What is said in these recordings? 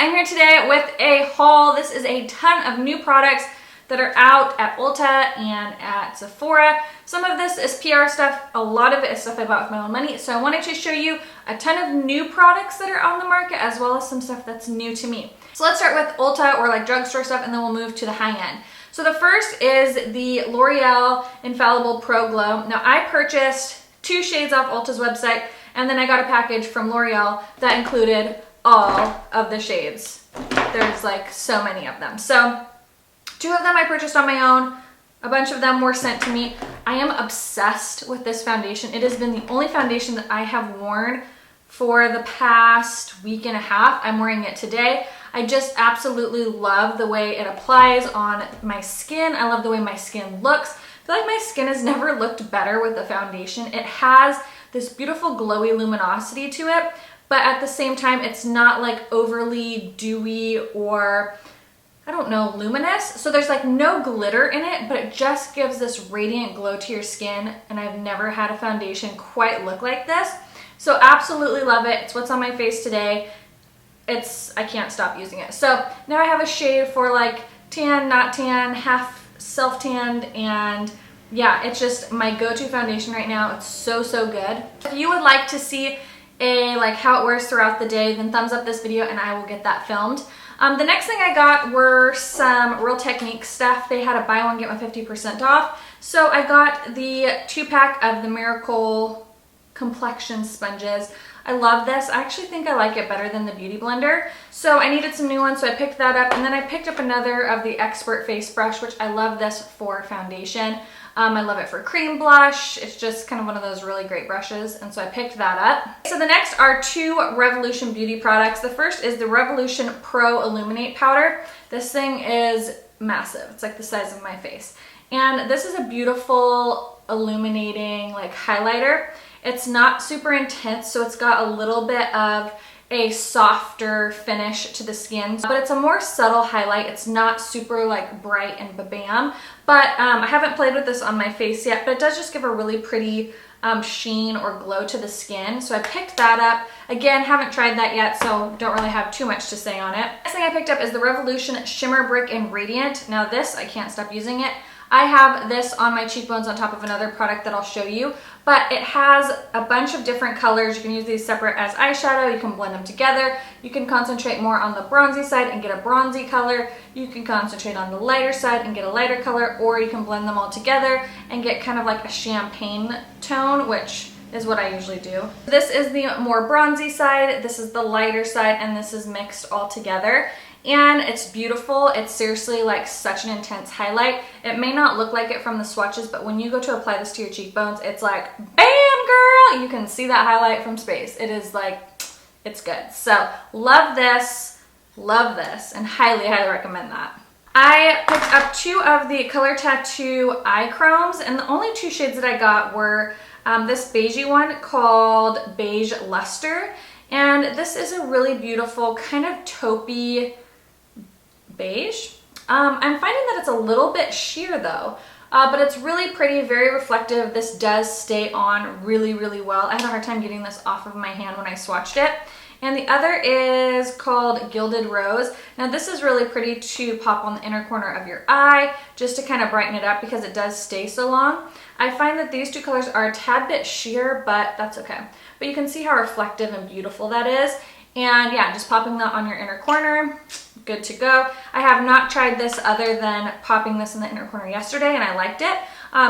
I'm here today with a haul. This is a ton of new products that are out at Ulta and at Sephora. Some of this is PR stuff, a lot of it is stuff I bought with my own money. So I wanted to show you a ton of new products that are on the market as well as some stuff that's new to me. So let's start with Ulta or like drugstore stuff and then we'll move to the high end. So the first is the L'Oreal Infallible Pro Glow. Now I purchased 2 shades off Ulta's website and then I got a package from L'Oreal that included all of the shades. There's like so many of them. So 2 of them I purchased on my own. A bunch of them were sent to me. I am obsessed with this foundation. It has been the only foundation that I have worn for the past week and a half. I'm wearing it today. I just absolutely love the way it applies on my skin. I love the way my skin looks. I feel like my skin has never looked better with the foundation. It has this beautiful glowy luminosity to it, but at the same time, it's not like overly dewy or, I don't know, luminous. So there's like no glitter in it, but it just gives this radiant glow to your skin. And I've never had a foundation quite look like this. So absolutely love it. It's what's on my face today. I can't stop using it. So now I have a shade for like tan, not tan, half self-tanned, and yeah, it's just my go-to foundation right now. It's so good. If you would like to see like how it wears throughout the day, then thumbs up this video and I will get that filmed. The next thing I got were some Real Technique stuff. They had a buy one get one 50% off. So I got the 2-pack of the Miracle Complexion Sponges. I love this. I actually think I like it better than the Beauty Blender. So I needed some new ones, so I picked that up. And then I picked up another of the Expert Face Brush, which I love this for foundation. I love it for cream blush. It's just kind of one of those really great brushes, and so I picked that up. So the next are 2 Revolution Beauty products. The first is the Revolution Pro Illuminate powder. This thing is massive. It's like the size of my face. And this is a beautiful illuminating like highlighter. It's not super intense, so it's got a little bit of a softer finish to the skin, but it's a more subtle highlight. It's not super like bright and ba-bam, but I haven't played with this on my face yet, but it does just give a really pretty sheen or glow to the skin. So I picked that up. Again, haven't tried that yet, so don't really have too much to say on it. Next thing I picked up is the Revolution Shimmer Brick and Radiant. Now this, I can't stop using it. I have this on my cheekbones on top of another product that I'll show you, but it has a bunch of different colors. You can use these separate as eyeshadow. You can blend them together. You can concentrate more on the bronzy side and get a bronzy color. You can concentrate on the lighter side and get a lighter color, or you can blend them all together and get kind of like a champagne tone, which is what I usually do. This is the more bronzy side, this is the lighter side, and this is mixed all together. And it's beautiful. It's seriously like such an intense highlight. It may not look like it from the swatches, but when you go to apply this to your cheekbones, it's like, bam girl! You can see that highlight from space. It is like, it's good. So love this, and highly recommend that. I picked up 2 of the Color Tattoo eye chromes, and the only 2 shades that I got were this beigey one called Beige Luster. And this is a really beautiful kind of taupey beige. I'm finding that it's a little bit sheer though, but it's really pretty, very reflective. This does stay on really well. I had a hard time getting this off of my hand when I swatched it. And the other is called Gilded Rose. Now this is really pretty to pop on the inner corner of your eye just to kind of brighten it up because it does stay so long. I find that these 2 colors are a tad bit sheer, but that's okay. But you can see how reflective and beautiful that is. And yeah, just popping that on your inner corner, good to go. I have not tried this other than popping this in the inner corner yesterday, and I liked it.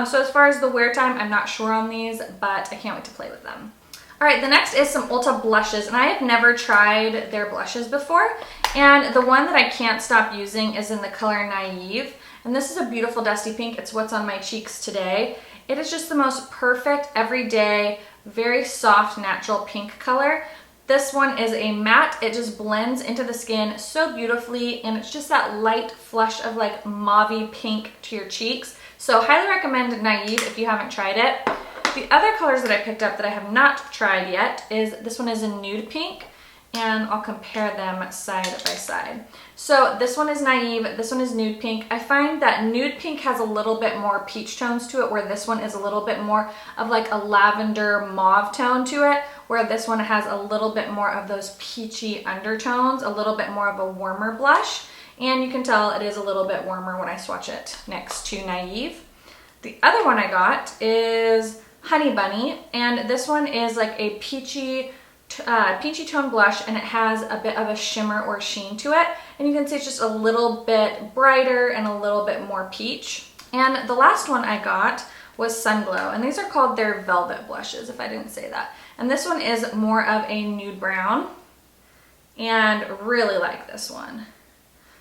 So as far as the wear time, I'm not sure on these, but I can't wait to play with them. All right, the next is some Ulta blushes, and I have never tried their blushes before. And the one that I can't stop using is in the color Naive. And this is a beautiful dusty pink. It's what's on my cheeks today. It is just the most perfect, everyday, very soft, natural pink color. This one is a matte. It just blends into the skin so beautifully, and it's just that light flush of like mauvey pink to your cheeks. So highly recommend Naive if you haven't tried it. The other colors that I picked up that I have not tried yet is, this one is a nude pink, and I'll compare them side by side. So this one is Naive, this one is Nude Pink. I find that Nude Pink has a little bit more peach tones to it, where this one is a little bit more of like a lavender mauve tone to it, where this one has a little bit more of those peachy undertones, a little bit more of a warmer blush. And you can tell it is a little bit warmer when I swatch it next to Naive. The other one I got is Honey Bunny, and this one is like a peachy tone blush, and it has a bit of a shimmer or sheen to it. And you can see it's just a little bit brighter and a little bit more peach. And the last one I got was Sunglow, and these are called their Velvet blushes, if I didn't say that. And this one is more of a nude brown, and really like this one.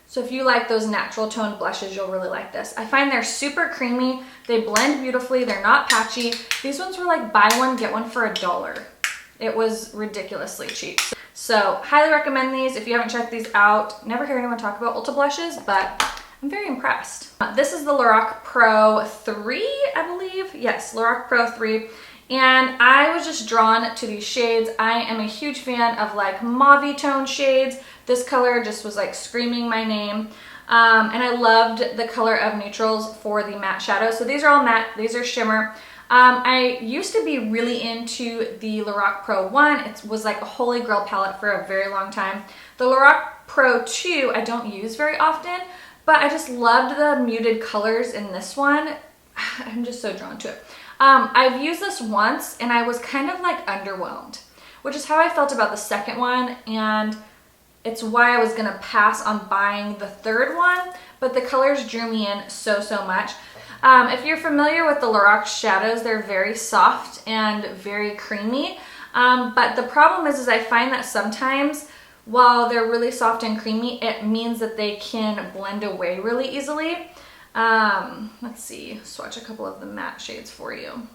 So if you like those natural toned blushes, you'll really like this. I find they're super creamy. They blend beautifully. They're not patchy. These ones were like buy one, get one for $1. It was ridiculously cheap. So highly recommend these if you haven't checked these out. Never hear anyone talk about Ulta blushes, but I'm very impressed. This is the Lorac Pro 3, I believe. Yes, Lorac Pro 3. And I was just drawn to these shades. I am a huge fan of like mauve tone shades. This color just was like screaming my name. And I loved the color of neutrals for the matte shadow. So these are all matte, these are shimmer. I used to be really into the Lorac Pro 1. It was like a holy grail palette for a very long time. The Lorac Pro 2 I don't use very often, but I just loved the muted colors in this one. I'm just so drawn to it. I've used this once and I was kind of like underwhelmed, which is how I felt about the second one, and it's why I was gonna pass on buying the third one, but the colors drew me in so much. If you're familiar with the Lorac shadows, they're very soft and very creamy, but the problem is I find that sometimes while they're really soft and creamy, it means that they can blend away really easily. Let's see, swatch a couple of the matte shades for you.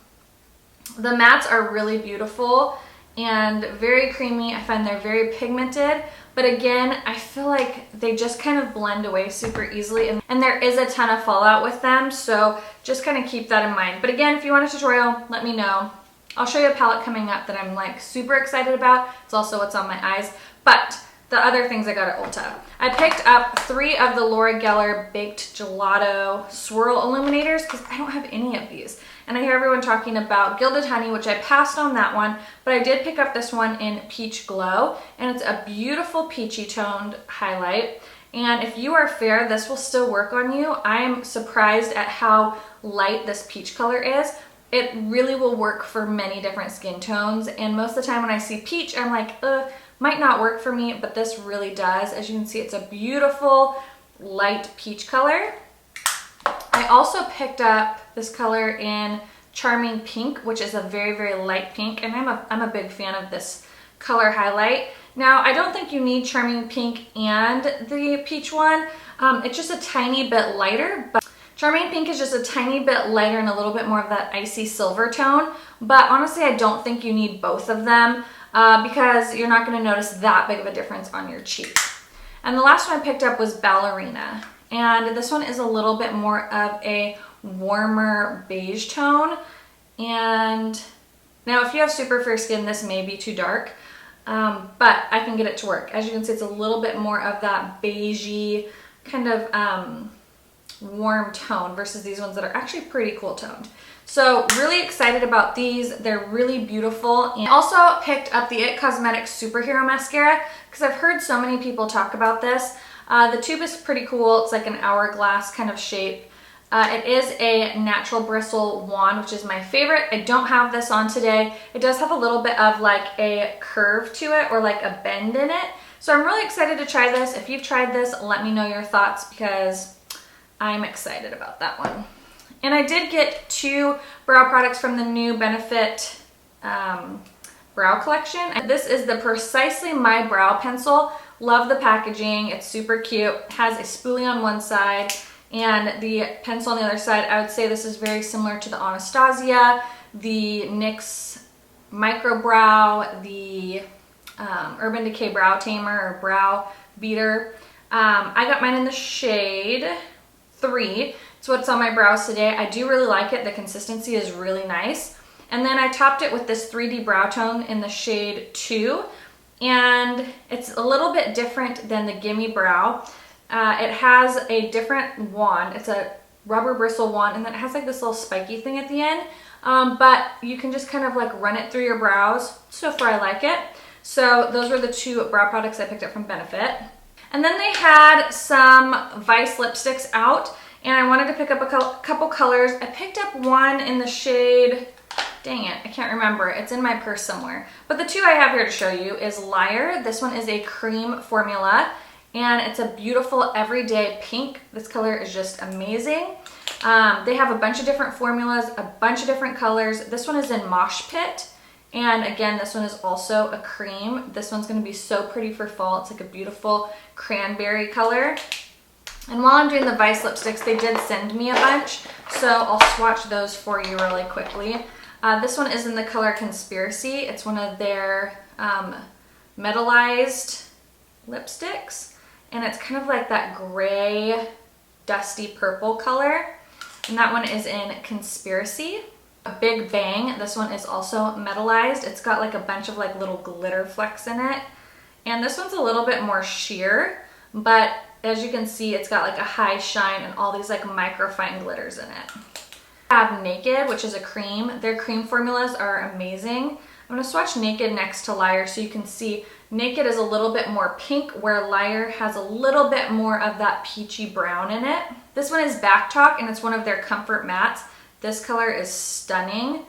The mattes are really beautiful and very creamy. I find they're very pigmented, but again, I feel like they just kind of blend away super easily, and there is a ton of fallout with them, so just kind of keep that in mind. But again, if you want a tutorial, let me know. I'll show you a palette coming up that I'm like super excited about. It's also what's on my eyes. But the other things I got at Ulta. I picked up 3 of the Laura Geller Baked Gelato Swirl Illuminators because I don't have any of these. And I hear everyone talking about Gilded Honey, which I passed on that one, but I did pick up this one in Peach Glow, and it's a beautiful peachy toned highlight. And if you are fair, this will still work on you. I'm surprised at how light this peach color is. It really will work for many different skin tones, and most of the time when I see peach, I'm like, might not work for me, but this really does. As you can see, it's a beautiful light peach color. I also picked up this color in Charming Pink, which is a very light pink, and I'm a big fan of this color highlight. Now, I don't think you need Charming Pink and the peach one. It's just a tiny bit lighter, but Charming Pink is just a tiny bit lighter and a little bit more of that icy silver tone, but honestly, I don't think you need both of them because you're not going to notice that big of a difference on your cheek. And the last one I picked up was Ballerina, and this one is a little bit more of a warmer beige tone. And now if you have super fair skin, this may be too dark, but I can get it to work. As you can see, it's a little bit more of that beigey kind of warm tone versus these ones that are actually pretty cool toned. So really excited about these. They're really beautiful. And I also picked up the ItCosmetics Superhero Mascara because I've heard so many people talk about this. The tube is pretty cool. It's like an hourglass kind of shape. It is a natural bristle wand, which is my favorite. I don't have this on today. It does have a little bit of like a curve to it or like a bend in it. So I'm really excited to try this. If you've tried this, let me know your thoughts because I'm excited about that one. And I did get 2 brow products from the new Benefit brow collection. And this is the Precisely My Brow Pencil. Love the packaging. It's super cute. It has a spoolie on one side and the pencil on the other side. I would say this is very similar to the Anastasia, the NYX Micro Brow, the Urban Decay Brow Tamer or Brow Beater. I got mine in the shade 3. It's what's on my brows today. I do really like it. The consistency is really nice. And then I topped it with this 3D brow tone in the shade 2. And it's a little bit different than the Gimme Brow. It has a different wand. It's a rubber bristle wand, and then it has like this little spiky thing at the end. but you can just kind of like run it through your brows. So far I like it. So those were the two brow products I picked up from Benefit. And then they had some Vice lipsticks out, and I wanted to pick up a couple colors. I picked up one in the shade, dang it, I can't remember. It's in my purse somewhere. But the two I have here to show you is Liar. This one is a cream formula, and it's a beautiful everyday pink. This color is just amazing. They have a bunch of different formulas, a bunch of different colors. This one is in Moshpit. And again, this one is also a cream. This one's gonna be so pretty for fall. It's like a beautiful cranberry color. And while I'm doing the Vice lipsticks, they did send me a bunch, so I'll swatch those for you really quickly. This one is in the color Conspiracy. It's one of their metallized lipsticks, and it's kind of like that gray, dusty purple color. And that one is in Conspiracy. Big Bang, this one is also metallized. It's got like a bunch of like little glitter flecks in it. And this one's a little bit more sheer, but as you can see, it's got like a high shine and all these like microfine glitters in it. I have Naked, which is a cream. Their cream formulas are amazing. I'm gonna swatch Naked next to Liar so you can see Naked is a little bit more pink, where Liar has a little bit more of that peachy brown in it. This one is Backtalk, and it's one of their Comfort Mattes. This color is stunning.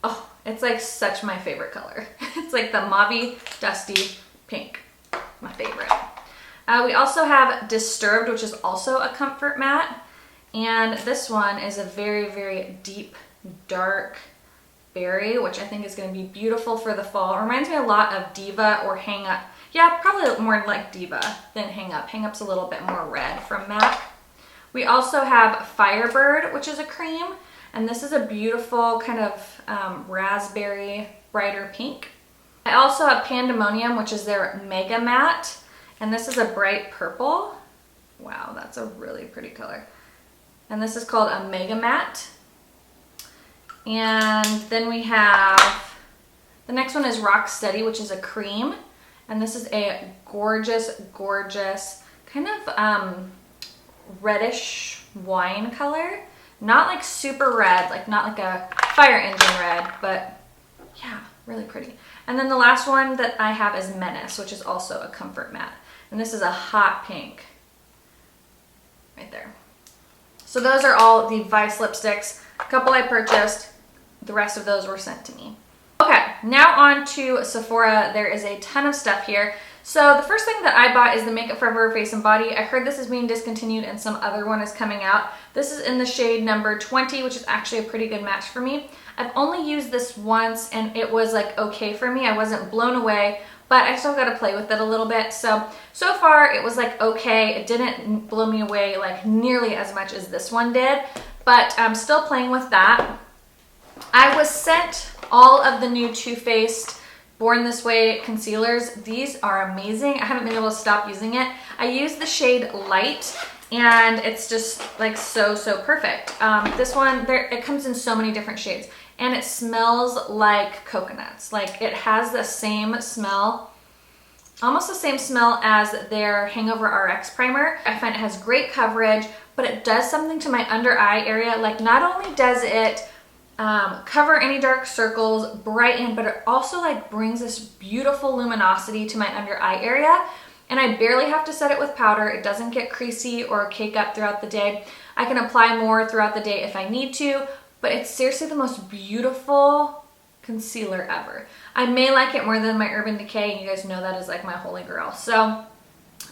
Oh, it's like such my favorite color. It's like the mauvey, dusty pink, my favorite. We also have Disturbed, which is also a Comfort Matte. And this one is a very, very deep, dark berry, which I think is gonna be beautiful for the fall. It reminds me a lot of Diva or Hang Up. Yeah, probably more like Diva than Hang Up. Hang Up's a little bit more red from MAC. We also have Firebird, which is a cream. And this is a beautiful kind of raspberry, brighter pink. I also have Pandamonium, which is their Mega Matte. And this is a bright purple. Wow, that's a really pretty color. And this is called a Mega Matte. And then we have, the next one is Rocksteady, which is a cream. And this is a gorgeous, gorgeous kind of reddish wine color. Not like super red, like not like a fire engine red, but yeah, really pretty. And then the last one that I have is Menace, which is also a Comfort Matte. And this is a hot pink, right there. So those are all the Vice lipsticks. A couple I purchased, the rest of those were sent to me. Okay, now on to Sephora. There is a ton of stuff here. So the first thing that I bought is the Makeup Forever Face and Body. I heard this is being discontinued and some other one is coming out. This is in the shade number 20, which is actually a pretty good match for me. I've only used this once and it was like okay for me. I wasn't blown away, but I still got to play with it a little bit. So far it was like okay. It didn't blow me away like nearly as much as this one did, but I'm still playing with that. I was sent all of the new Too Faced Born This Way concealers. These are amazing. I haven't been able to stop using it. I use the shade Light and it's just like so perfect. This one, it comes in so many different shades and it smells like coconuts. Like it has the same smell, almost the same smell as their Hangover RX primer. I find it has great coverage, but it does something to my under eye area. Like not only does it cover any dark circles, brighten, but it also like brings this beautiful luminosity to my under eye area. And I barely have to set it with powder. It doesn't get creasy or cake up throughout the day. I can apply more throughout the day if I need to, but it's seriously the most beautiful concealer ever. I may like it more than my Urban Decay, and you guys know that is like my holy grail. So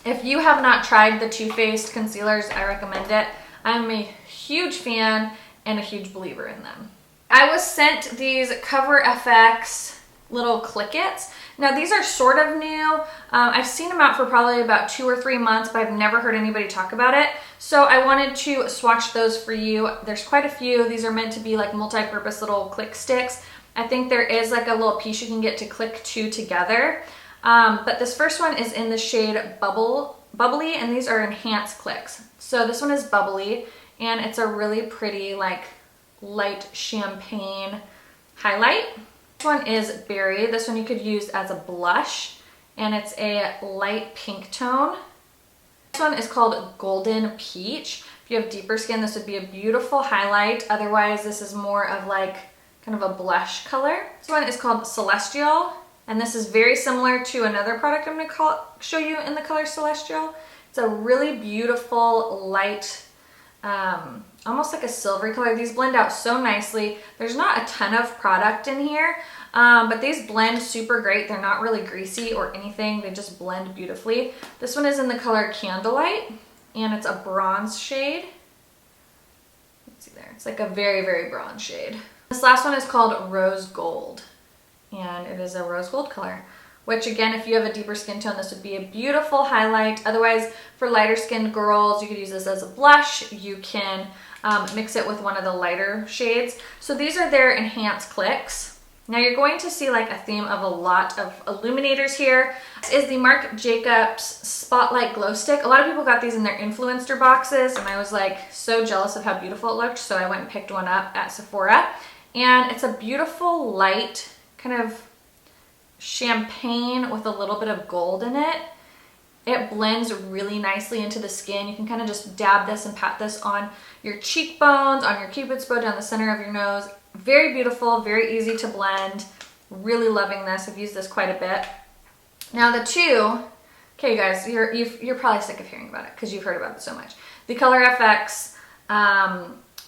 if you have not tried the Too Faced concealers, I recommend it. I'm a huge fan and a huge believer in them. I was sent these CoverFX little clickets. Now these are sort of new. I've seen them out for probably about 2 or 3 months, but I've never heard anybody talk about it. So I wanted to swatch those for you. There's quite a few. These are meant to be like multi-purpose little click sticks. I think there is like a little piece you can get to click two together. But this first one is in the shade Bubbly, and these are enhanced clicks. So this one is Bubbly, and it's a really pretty like light champagne highlight. This one is Berry. This one you could use as a blush, and it's a light pink tone. This one is called Golden Peach. If you have deeper skin, this would be a beautiful highlight. Otherwise, this is more of like kind of a blush color. This one is called Celestial, and this is very similar to another product I'm going to show you in the color Celestial. It's a really beautiful light, almost like a silvery color. These blend out so nicely. There's not a ton of product in here, but these blend super great. They're not really greasy or anything. They just blend beautifully. This one is in the color Candlelight, and it's a bronze shade. Let's see there. It's like a very, very bronze shade. This last one is called Rose Gold, and it is a rose gold color, which again, if you have a deeper skin tone, this would be a beautiful highlight. Otherwise, for lighter skinned girls, you could use this as a blush. You can mix it with one of the lighter shades. So these are their enhanced clicks. Now you're going to see like a theme of a lot of illuminators here. This is the Marc Jacobs Spotlight Glow Stick. A lot of people got these in their influencer boxes, and I was like so jealous of how beautiful it looked, so I went and picked one up at Sephora. And it's a beautiful light, kind of champagne with a little bit of gold in it. It blends really nicely into the skin. You can kind of just dab this and pat this on your cheekbones, on your cupid's bow, down the center of your nose. Very beautiful, very easy to blend. Really loving this. I've used this quite a bit. Now the two, okay guys, you're probably sick of hearing about it because you've heard about it so much. The CoverFX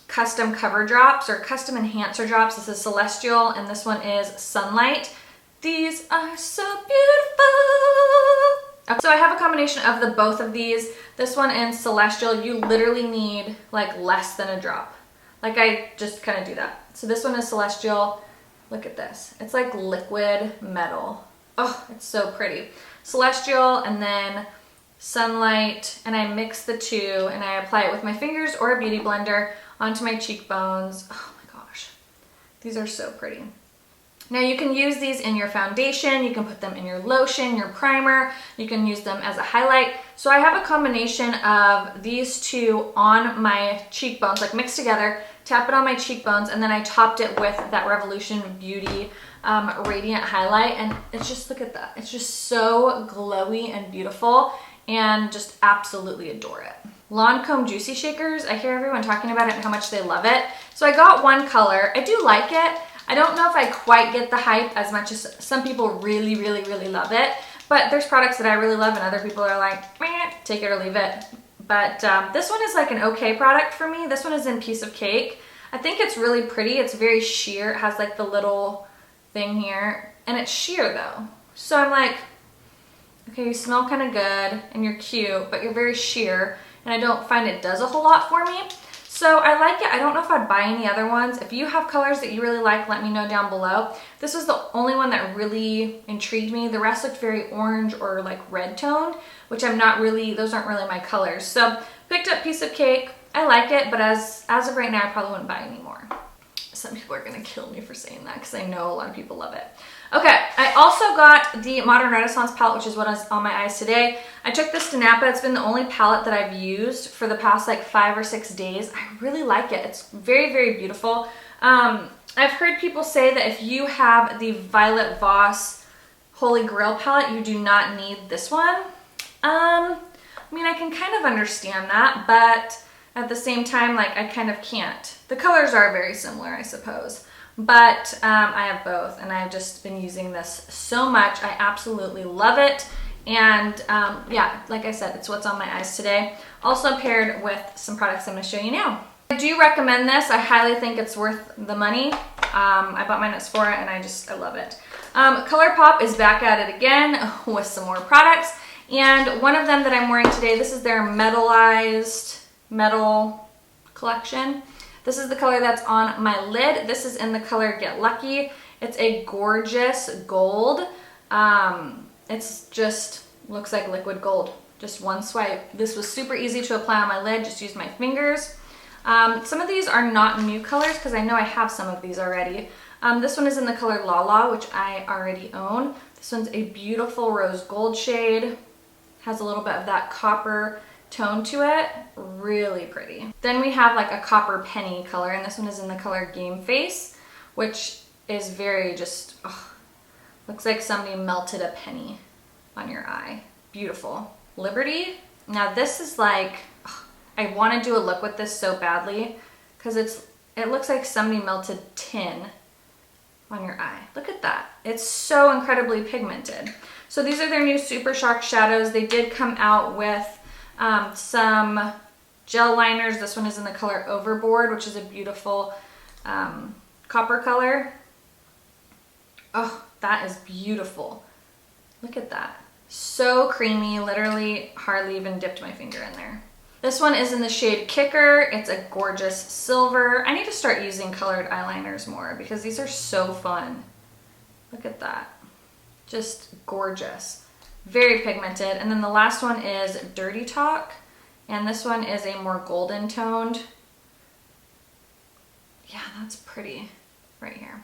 custom cover drops or custom enhancer drops. This is Celestial and this one is Sunlight. These are so beautiful. So I have a combination of the both of these. This one and Celestial, you literally need like less than a drop. Like I just kind of do that. So this one is Celestial. Look at this. It's like liquid metal. Oh, it's so pretty. Celestial and then Sunlight, and I mix the two and I apply it with my fingers or a beauty blender onto my cheekbones. Oh my gosh. These are so pretty. Now you can use these in your foundation, you can put them in your lotion, your primer, you can use them as a highlight. So I have a combination of these two on my cheekbones, like mixed together, tap it on my cheekbones, and then I topped it with that Revolution Beauty Radiant Highlight, and it's just, look at that. It's just so glowy and beautiful, and just absolutely adore it. Lancome Juicy Shakers, I hear everyone talking about it and how much they love it. So I got one color. I do like it. I don't know if I quite get the hype as much as some people really, really, really love it. But there's products that I really love and other people are like, meh, take it or leave it. But this one is like an okay product for me. This one is in Piece of Cake. I think it's really pretty. It's very sheer. It has like the little thing here. And it's sheer though. So I'm like, okay, you smell kind of good and you're cute, but you're very sheer. And I don't find it does a whole lot for me. So I like it. I don't know if I'd buy any other ones. If you have colors that you really like, let me know down below. This was the only one that really intrigued me. The rest looked very orange or like red toned, which I'm not really, those aren't really my colors. So picked up Piece of Cake. I like it, but as of right now, I probably wouldn't buy any more. Some people are gonna kill me for saying that because I know a lot of people love it. Okay, I also got the Modern Renaissance palette, which is what is on my eyes today. I took this to Napa. It's been the only palette that I've used for the past like 5 or 6 days. I really like it. It's very, very beautiful. I've heard people say that if you have the Violet Voss Holy Grail palette, you do not need this one. I mean, I can kind of understand that, but at the same time, like I kind of can't. The colors are very similar, I suppose. But I have both and I've just been using this so much. I absolutely love it. And yeah, like I said, it's what's on my eyes today. Also paired with some products I'm going to show you now. I do recommend this. I highly think it's worth the money. I bought mine at Sephora and I love it. ColourPop is back at it again with some more products. And one of them that I'm wearing today, this is their metallized metal collection. This is the color that's on my lid. This is in the color Get Lucky. It's a gorgeous gold. It's just looks like liquid gold. Just one swipe. This was super easy to apply on my lid. Just used my fingers. Some of these are not new colors because I know I have some of these already. This one is in the color Lala, which I already own. This one's a beautiful rose gold shade. Has a little bit of that copper tone to it. Really pretty. Then we have like a copper penny color, and this one is in the color Game Face, which is very just, looks like somebody melted a penny on your eye. Beautiful. Liberty. Now this is like, I want to do a look with this so badly because it looks like somebody melted tin on your eye. Look at that. It's so incredibly pigmented. So these are their new Super Shock shadows. They did come out with some gel liners. This one is in the color Overboard, which is a beautiful copper color. Oh, that is beautiful. Look at that. So creamy, literally hardly even dipped my finger in there. This one is in the shade Kicker. It's a gorgeous silver. I need to start using colored eyeliners more because these are so fun. Look at that. Just gorgeous. Very pigmented. And then the last one is Dirty Talk. And this one is a more golden toned. Yeah, that's pretty right here.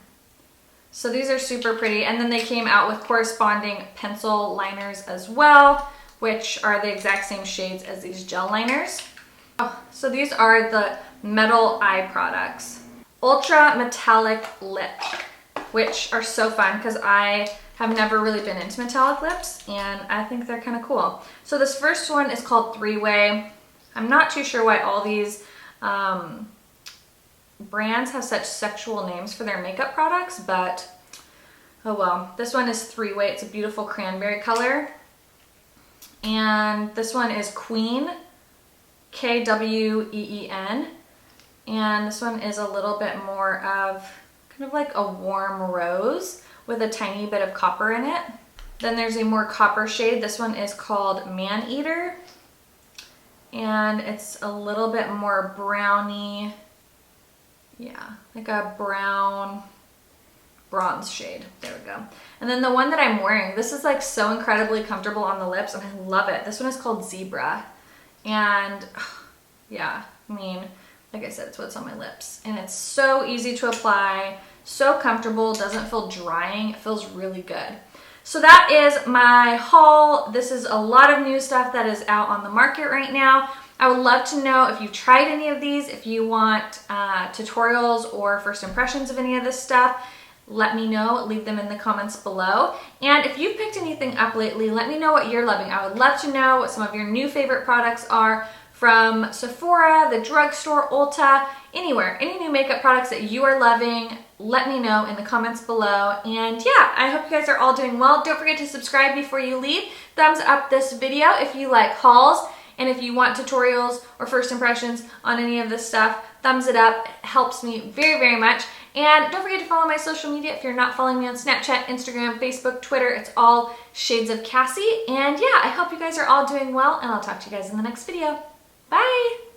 So these are super pretty. And then they came out with corresponding pencil liners as well, which are the exact same shades as these gel liners. Oh, so these are the metal eye products. Ultra Metallic Lip, which are so fun because I have never really been into metallic lips and I think they're kind of cool. So this first one is called Three Way. I'm not too sure why all these brands have such sexual names for their makeup products, but oh well. This one is Three Way. It's a beautiful cranberry color. And this one is Queen, Kween. And this one is a little bit more of kind of like a warm rose with a tiny bit of copper in it. Then there's a more copper shade. This one is called Man Eater. And it's a little bit more browny. Yeah, like a brown bronze shade. There we go. And then the one that I'm wearing, this is like so incredibly comfortable on the lips and I love it. This one is called Zebra. And yeah, I mean, like I said, it's what's on my lips. And it's so easy to apply, so comfortable, doesn't feel drying. It feels really good. So that is my haul. This is a lot of new stuff that is out on the market right now. I would love to know if you've tried any of these, if you want tutorials or first impressions of any of this stuff. Let me know, leave them in the comments below. And if you've picked anything up lately, let me know what you're loving. I would love to know what some of your new favorite products are from Sephora, the Drugstore, Ulta, anywhere. Any new makeup products that you are loving, let me know in the comments below. And yeah, I hope you guys are all doing well. Don't forget to subscribe before you leave. Thumbs up this video if you like hauls. And if you want tutorials or first impressions on any of this stuff, thumbs it up. It helps me very, very much. And don't forget to follow my social media if you're not following me on Snapchat, Instagram, Facebook, Twitter. It's all Shades of Cassie. And yeah, I hope you guys are all doing well, and I'll talk to you guys in the next video. Bye!